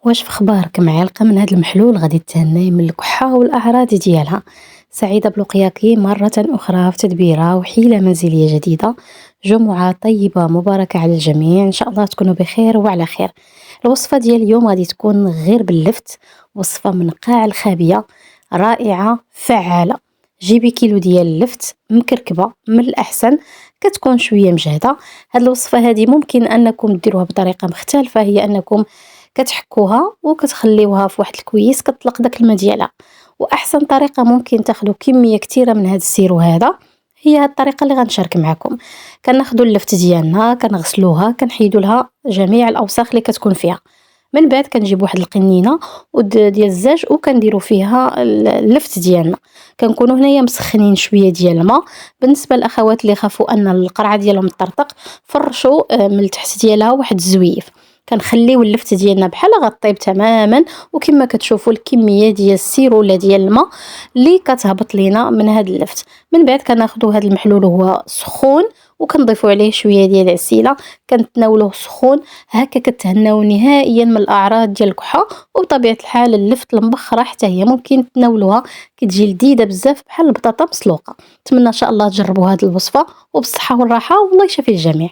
واش في خبارك معلقة من هاد المحلول غادي تهناي من الكحة والأعراض ديالها. سعيدة بلقياكِ مرة أخرى في تدبيرة وحيلة منزلية جديدة. جمعة طيبة مباركة على الجميع، إن شاء الله تكونوا بخير وعلى خير. الوصفة ديال اليوم غادي تكون غير باللفت، وصفة من قاع الخابية، رائعة فعالة. جيبي كيلو ديال اللفت مكركبة من الأحسن، كتكون شوية مجهدة. هاد الوصفة هادي ممكن أنكم ديروها بطريقة مختلفة، هي أنكم كتحكوها وكتخليوها في واحد الكويس كتطلق داك الماء ديالها. واحسن طريقه ممكن تاخدو كميه كتيره من هذا السيرو هذا هي هاد الطريقه اللي غنشارك معكم. كناخدو اللفت ديالنا كنغسلوها كنحيدو لها جميع الاوساخ اللي كتكون فيها. من بعد كنجيب واحد القنينه ديال الزاج وكنديروا فيها اللفت ديالنا. كنكونوا هنايا مسخنين شويه ديال الماء. بالنسبه للاخوات اللي خافوا ان القرعه ديالهم تطرطق، فرشوا من التحت ديالها واحد الزويف. كنخليو اللفت ديالنا بحال غطيب تماما، وكما كتشوفوا الكميه ديال السيرو ولا ديال الماء اللي كتهبط لينا من هذا اللفت. من بعد كناخذوا هذا المحلول وهو سخون وكنضيفوا عليه شويه ديال العسيله، كنتناولوه سخون. هكا كتهناو نهائيا من الاعراض ديال الكحه. وبطبيعه الحال اللفت المبخره حتى هي ممكن تناولوها، كتجي لذيذه بزاف بحال البطاطا مسلوقه. نتمنى ان شاء الله تجربوا هذه الوصفه وبالصحه والراحه، والله يشافي الجميع.